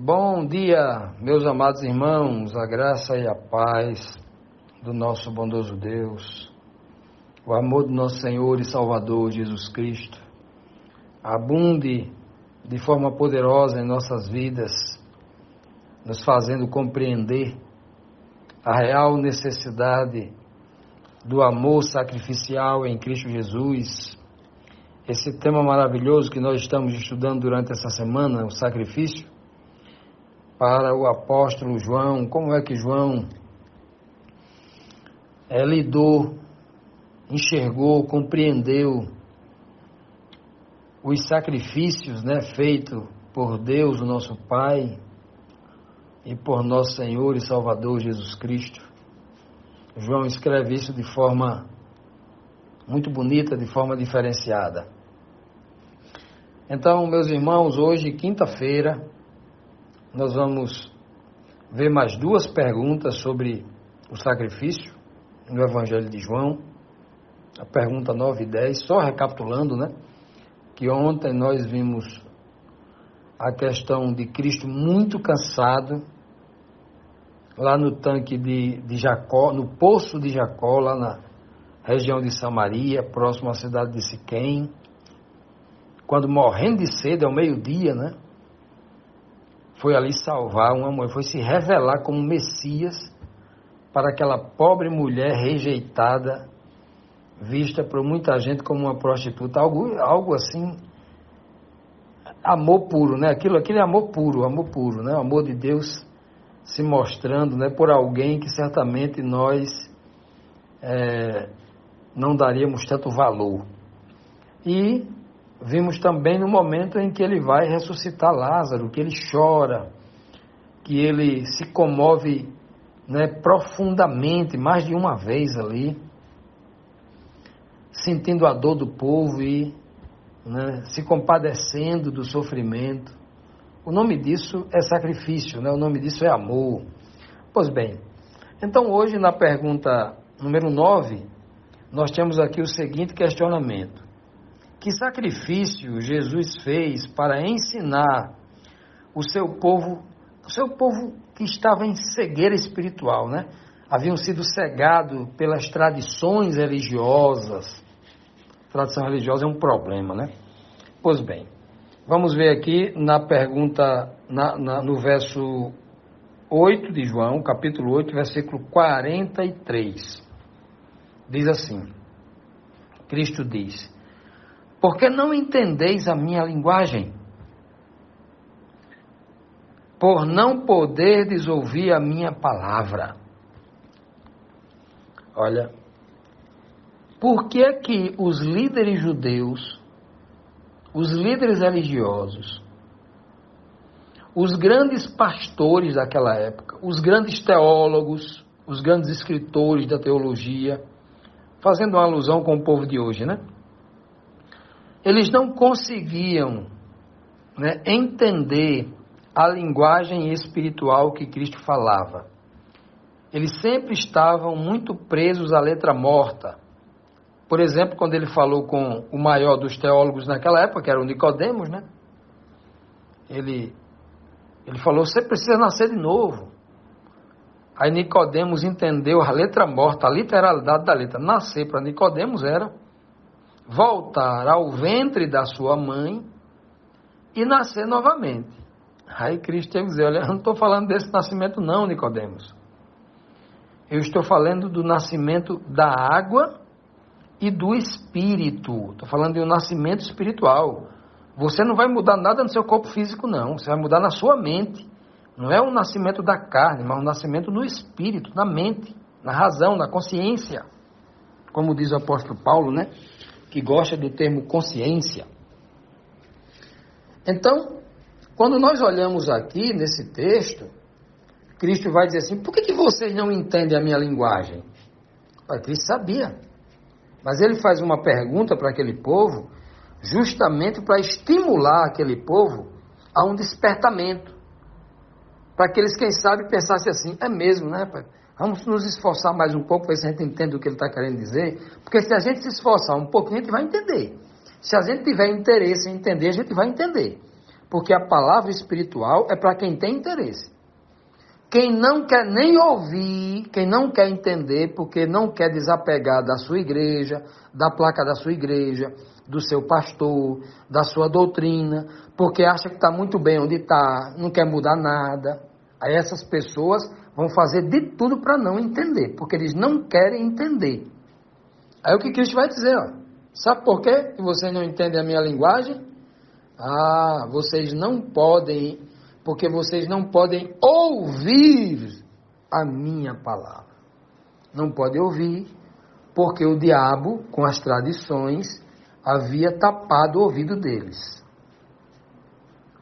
Bom dia, meus amados irmãos, a graça e a paz do nosso bondoso Deus, o amor do nosso Senhor e Salvador Jesus Cristo, abunde de forma poderosa em nossas vidas, nos fazendo compreender a real necessidade do amor sacrificial em Cristo Jesus. Esse tema maravilhoso que nós estamos estudando durante essa semana, o sacrifício, para o apóstolo João. Como é que João lidou, enxergou, compreendeu os sacrifícios, feitos por Deus, o nosso Pai, e por nosso Senhor e Salvador Jesus Cristo. João escreve isso de forma muito bonita, de forma diferenciada. Então, meus irmãos, hoje, quinta-feira, nós vamos ver mais duas perguntas sobre o sacrifício no Evangelho de João, a pergunta 9 e 10, só recapitulando, que ontem nós vimos a questão de Cristo muito cansado, lá no tanque de Jacó, no poço de Jacó, lá na região de Samaria, próximo à cidade de Siquém, quando morrendo de sede, ao meio-dia, foi ali salvar uma mulher, foi se revelar como Messias para aquela pobre mulher rejeitada, vista por muita gente como uma prostituta, algo assim, amor puro, aquilo é amor puro, o amor de Deus se mostrando, por alguém que certamente nós não daríamos tanto valor. E vimos também no momento em que ele vai ressuscitar Lázaro, que ele chora, que ele se comove profundamente, mais de uma vez ali, sentindo a dor do povo e se compadecendo do sofrimento. O nome disso é sacrifício, o nome disso é amor. Pois bem, então hoje na pergunta número 9, nós temos aqui o seguinte questionamento: que sacrifício Jesus fez para ensinar o seu povo que estava em cegueira espiritual, Haviam sido cegados pelas tradições religiosas. Tradição religiosa é um problema, Pois bem, vamos ver aqui na pergunta, no verso 8 de João, capítulo 8, versículo 43. Diz assim, Cristo diz: por que não entendeis a minha linguagem? Por não poderdes ouvir a minha palavra. Olha, por que é que os líderes judeus, os líderes religiosos, os grandes pastores daquela época, os grandes teólogos, os grandes escritores da teologia, fazendo uma alusão com o povo de hoje, eles não conseguiam entender a linguagem espiritual que Cristo falava. Eles sempre estavam muito presos à letra morta. Por exemplo, quando ele falou com o maior dos teólogos naquela época, que era o Nicodemos, ele falou: você precisa nascer de novo. Aí Nicodemos entendeu a letra morta, a literalidade da letra. Nascer para Nicodemos era voltar ao ventre da sua mãe e nascer novamente. Aí Cristo teve que dizer: olha, eu não estou falando desse nascimento não, Nicodemos. Eu estou falando do nascimento da água e do Espírito. Estou falando de um nascimento espiritual. Você não vai mudar nada no seu corpo físico, não. Você vai mudar na sua mente. Não é um nascimento da carne, mas um nascimento no Espírito, na mente, na razão, na consciência. Como diz o apóstolo Paulo, que gosta do termo consciência. Então, quando nós olhamos aqui nesse texto, Cristo vai dizer assim: por que vocês não entendem a minha linguagem? Cristo sabia. Mas ele faz uma pergunta para aquele povo, justamente para estimular aquele povo a um despertamento. Para que eles, quem sabe, pensassem assim: é mesmo, Pai? Vamos nos esforçar mais um pouco para ver se a gente entende o que ele está querendo dizer. Porque se a gente se esforçar um pouquinho, a gente vai entender. Se a gente tiver interesse em entender, a gente vai entender. Porque a palavra espiritual é para quem tem interesse. Quem não quer nem ouvir, quem não quer entender, porque não quer desapegar da sua igreja, da placa da sua igreja, do seu pastor, da sua doutrina, porque acha que está muito bem onde está, não quer mudar nada. Aí essas pessoas vão fazer de tudo para não entender, porque eles não querem entender. Aí o que Cristo vai dizer, ó, sabe por quê que vocês não entendem a minha linguagem? Vocês não podem, porque vocês não podem ouvir a minha palavra. Não podem ouvir, porque o diabo, com as tradições, havia tapado o ouvido deles.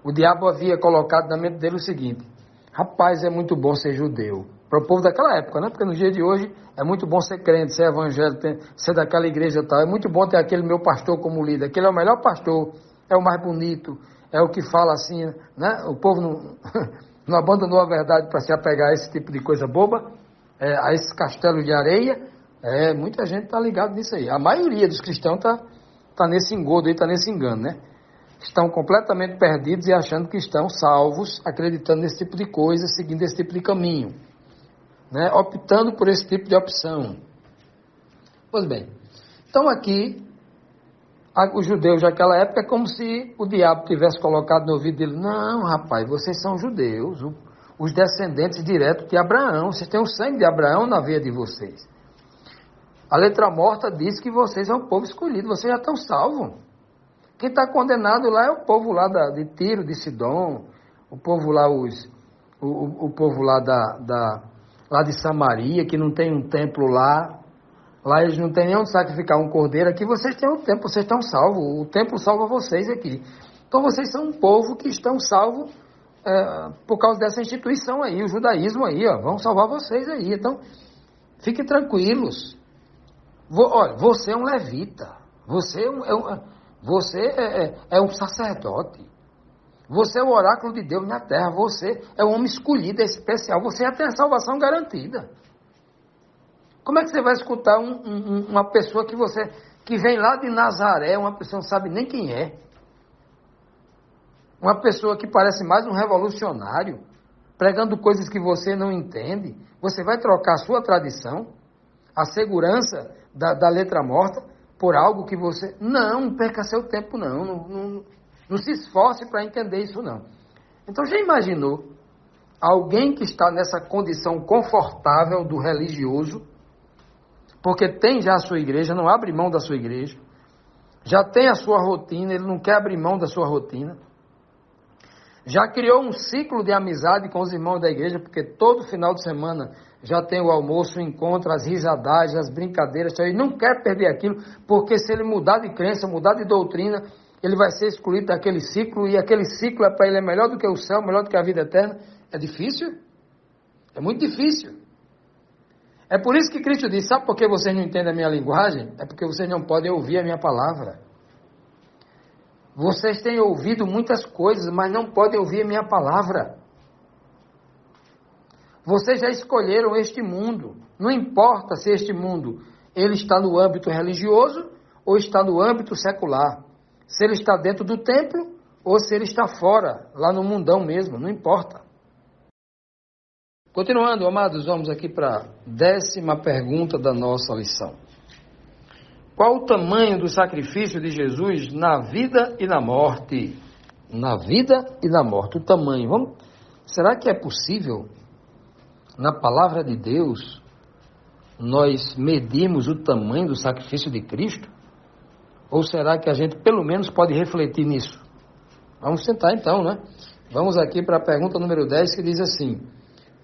O diabo havia colocado na mente dele o seguinte: rapaz, é muito bom ser judeu. Para o povo daquela época, né? Porque no dia de hoje é muito bom ser crente, ser evangélico, ser daquela igreja e tal. É muito bom ter aquele meu pastor como líder. Aquele é o melhor pastor, é o mais bonito, é o que fala assim, né? O povo não abandonou a verdade para se apegar a esse tipo de coisa boba, a esses castelos de areia. Muita gente está ligada nisso aí. A maioria dos cristãos está nesse engodo aí, está nesse engano, né? Estão completamente perdidos e achando que estão salvos, acreditando nesse tipo de coisa, seguindo esse tipo de caminho, né? Optando por esse tipo de opção. Pois bem, então aqui, os judeus daquela época é como se o diabo tivesse colocado no ouvido dele: não, rapaz, vocês são judeus, os descendentes diretos de Abraão, vocês têm o sangue de Abraão na veia de vocês. A letra morta diz que vocês são o povo escolhido, vocês já estão salvos. Quem está condenado lá é o povo lá de Tiro, de Sidom, o povo lá, o povo lá lá de Samaria, que não tem um templo lá. Lá eles não têm nem onde sacrificar um cordeiro. Aqui vocês têm um templo, vocês estão salvos. O templo salva vocês aqui. Então vocês são um povo que estão salvos por causa dessa instituição aí, o judaísmo aí, ó, vão salvar vocês aí. Então, fiquem tranquilos. Olha, você é um levita. Você é um sacerdote. Você é o oráculo de Deus na terra. Você é um homem escolhido, é especial. Você já tem a salvação garantida. Como é que você vai escutar uma pessoa que vem lá de Nazaré, uma pessoa que não sabe nem quem é? Uma pessoa que parece mais um revolucionário, pregando coisas que você não entende. Você vai trocar a sua tradição, a segurança da letra morta, por algo que você... Não perca seu tempo, não se esforce para entender isso, não. Então, já imaginou alguém que está nessa condição confortável do religioso, porque tem já a sua igreja, não abre mão da sua igreja, já tem a sua rotina, ele não quer abrir mão da sua rotina, já criou um ciclo de amizade com os irmãos da igreja, porque todo final de semana já tem o almoço, o encontro, as risadagens, as brincadeiras, ele não quer perder aquilo, porque se ele mudar de crença, mudar de doutrina, ele vai ser excluído daquele ciclo, e aquele ciclo para ele é melhor do que o céu, melhor do que a vida eterna. É difícil? É muito difícil. É por isso que Cristo diz: sabe por que vocês não entendem a minha linguagem? É porque vocês não podem ouvir a minha palavra. Vocês têm ouvido muitas coisas, mas não podem ouvir a minha palavra. Vocês já escolheram este mundo. Não importa se este mundo ele está no âmbito religioso ou está no âmbito secular. Se ele está dentro do templo ou se ele está fora, lá no mundão mesmo, não importa. Continuando, amados, vamos aqui para a 10ª pergunta da nossa lição. Qual o tamanho do sacrifício de Jesus na vida e na morte? Na vida e na morte, o tamanho. Será que é possível, na palavra de Deus, nós medirmos o tamanho do sacrifício de Cristo? Ou será que a gente pelo menos pode refletir nisso? Vamos tentar então, né? Vamos aqui para a pergunta número 10, que diz assim: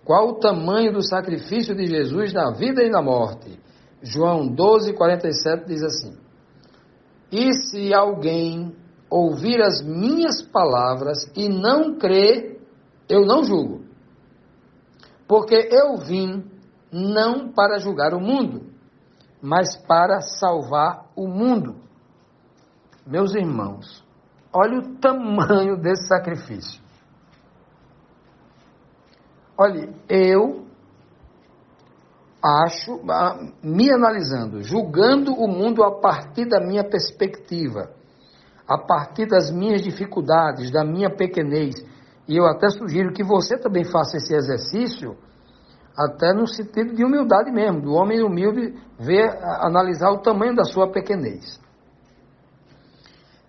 qual o tamanho do sacrifício de Jesus na vida e na morte? João 12:47 diz assim: e se alguém ouvir as minhas palavras e não crer, eu não julgo. Porque eu vim não para julgar o mundo, mas para salvar o mundo. Meus irmãos, olha o tamanho desse sacrifício. Olha, eu acho, me analisando, julgando o mundo a partir da minha perspectiva, a partir das minhas dificuldades, da minha pequenez, e eu até sugiro que você também faça esse exercício, até no sentido de humildade mesmo, do homem humilde analisar o tamanho da sua pequenez.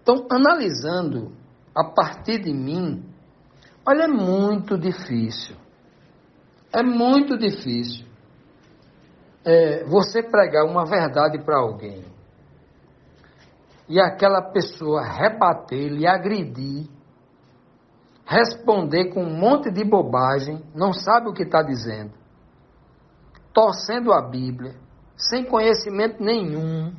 Então, analisando a partir de mim, olha, é muito difícil. É muito difícil você pregar uma verdade para alguém e aquela pessoa rebater, lhe agredir, responder com um monte de bobagem, não sabe o que está dizendo, torcendo a Bíblia, sem conhecimento nenhum,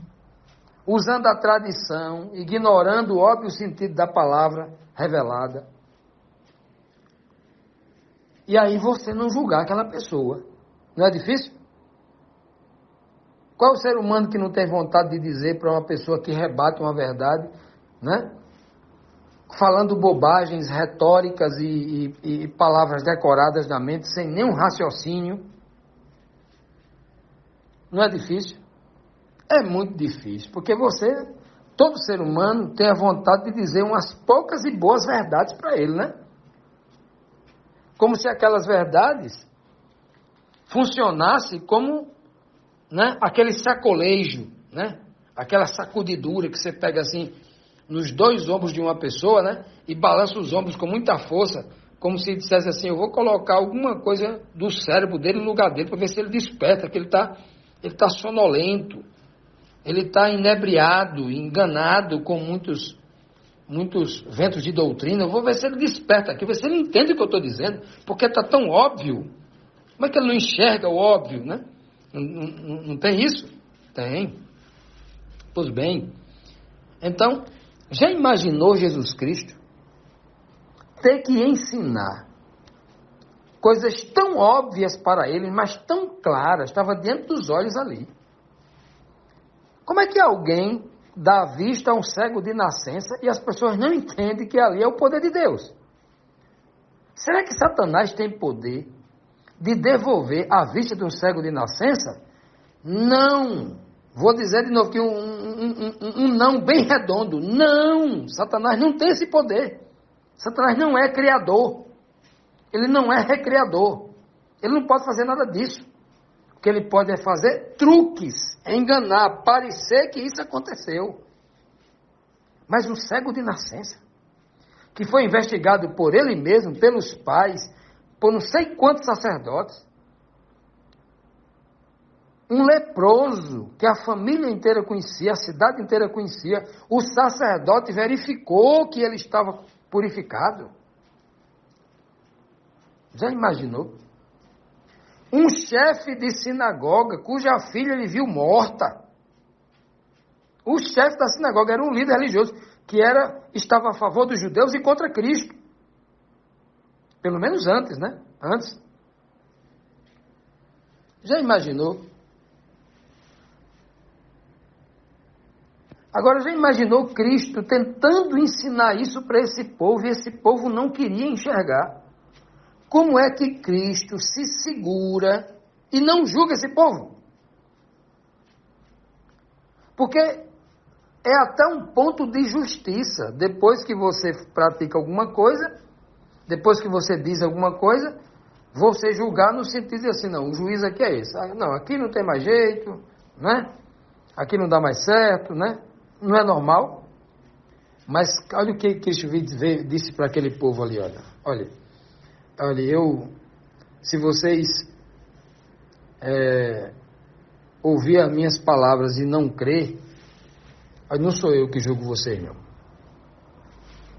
usando a tradição, ignorando o óbvio sentido da palavra revelada. E aí você não julgar aquela pessoa. Não é difícil? Qual o ser humano que não tem vontade de dizer para uma pessoa que rebate uma verdade, né? Falando bobagens retóricas e palavras decoradas na mente, sem nenhum raciocínio? Não é difícil? É muito difícil, porque todo ser humano tem a vontade de dizer umas poucas e boas verdades para ele, né? Como se aquelas verdades funcionassem como, né, aquele sacolejo, né? Aquela sacudidura que você pega assim nos dois ombros de uma pessoa, né? E balança os ombros com muita força, como se dissesse assim, eu vou colocar alguma coisa do cérebro dele no lugar dele para ver se ele desperta, que ele tá sonolento, ele está inebriado, enganado com muitos ventos de doutrina. Eu vou ver se ele desperta aqui, ver se ele entende o que eu estou dizendo, porque está tão óbvio. Como é que ele não enxerga o óbvio, né? Não tem isso? Tem. Pois bem. Então, já imaginou Jesus Cristo ter que ensinar coisas tão óbvias para ele, mas tão claras, estava diante dos olhos ali? Como é que alguém dá vista a um cego de nascença e as pessoas não entendem que ali é o poder de Deus? Será que Satanás tem poder de devolver a vista de um cego de nascença? Não! Vou dizer de novo que um não bem redondo. Não! Satanás não tem esse poder. Satanás não é criador. Ele não é recriador. Ele não pode fazer nada disso. O que ele pode é fazer truques, enganar, parecer que isso aconteceu. Mas um cego de nascença, que foi investigado por ele mesmo, pelos pais, por não sei quantos sacerdotes, um leproso que a família inteira conhecia, a cidade inteira conhecia, o sacerdote verificou que ele estava purificado. Já imaginou? Um chefe de sinagoga, cuja filha ele viu morta. O chefe da sinagoga era um líder religioso que estava a favor dos judeus e contra Cristo. Pelo menos antes, né? Antes. Já imaginou? Agora, já imaginou Cristo tentando ensinar isso para esse povo e esse povo não queria enxergar? Como é que Cristo se segura e não julga esse povo? Porque é até um ponto de justiça. Depois que você pratica alguma coisa, depois que você diz alguma coisa, você julgar no sentido de assim, não, o juiz aqui é esse. Não, aqui não tem mais jeito, né? Aqui não dá mais certo, né? Não é normal. Mas olha o que Cristo disse para aquele povo ali, olha, se vocês ouvir as minhas palavras e não crer, não sou eu que julgo vocês, não.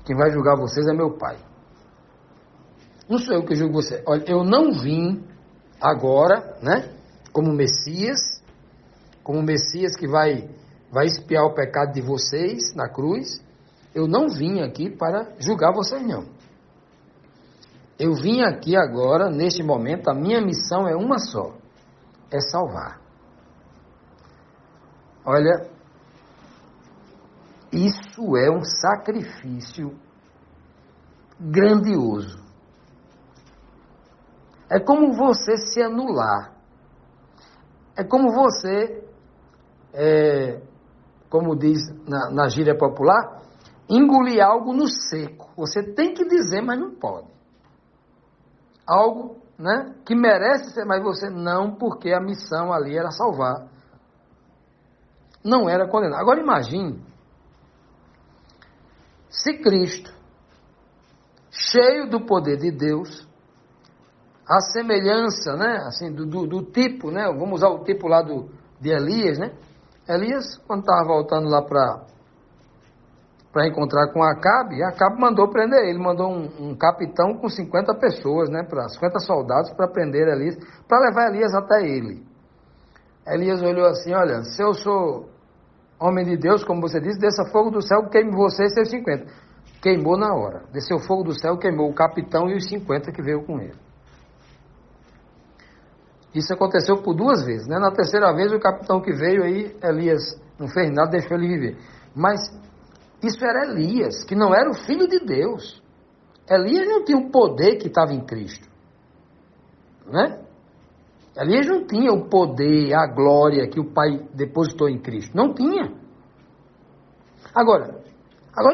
Quem vai julgar vocês é meu Pai. Não sou eu que julgo vocês. Olha, eu não vim agora, né, como Messias que vai expiar o pecado de vocês na cruz. Eu não vim aqui para julgar vocês, não. Eu vim aqui agora, neste momento, a minha missão é uma só, é salvar. Olha, isso é um sacrifício grandioso. É como você se anular. É como você, como diz na gíria popular, engolir algo no seco. Você tem que dizer, mas não pode. Algo, né, que merece ser, mas você não, porque a missão ali era salvar. Não era condenar. Agora imagine se Cristo, cheio do poder de Deus, a semelhança, né, assim, do tipo, né, vamos usar o tipo lá de Elias, né? Elias, quando estava voltando lá para encontrar com Acabe mandou prender ele, mandou um capitão com 50 pessoas, né, 50 soldados para prender Elias, para levar Elias até ele. Elias olhou assim, olha, se eu sou homem de Deus, como você disse, desça fogo do céu, queime você e seus 50. Queimou na hora, desceu fogo do céu, queimou o capitão e os 50 que veio com ele. Isso aconteceu por 2 vezes, né? Na terceira vez, o capitão que veio aí, Elias não fez nada, deixou ele viver. Mas isso era Elias, que não era o filho de Deus. Elias não tinha o poder que estava em Cristo, né? Elias não tinha o poder, a glória que o Pai depositou em Cristo. Não tinha. Agora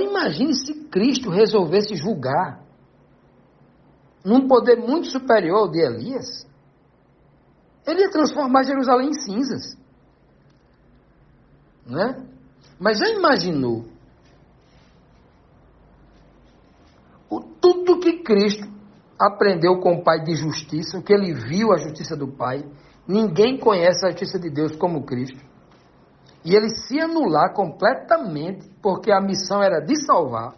imagine se Cristo resolvesse julgar num poder muito superior ao de Elias. Ele ia transformar Jerusalém em cinzas, né? Mas já imaginou tudo que Cristo aprendeu com o Pai de justiça, o que ele viu a justiça do Pai? Ninguém conhece a justiça de Deus como Cristo. E ele se anular completamente, porque a missão era de salvar.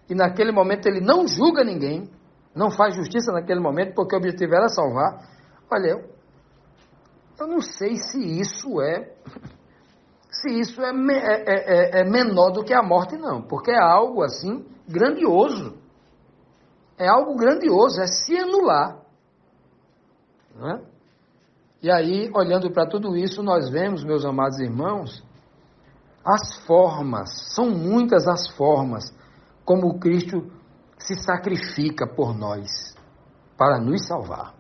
E naquele momento ele não julga ninguém, não faz justiça naquele momento, porque o objetivo era salvar. Olha, eu não sei se isso é menor do que a morte, não. Porque é algo assim grandioso. É algo grandioso, é se anular. Né? E aí, olhando para tudo isso, nós vemos, meus amados irmãos, as formas, são muitas as formas como Cristo se sacrifica por nós, para nos salvar.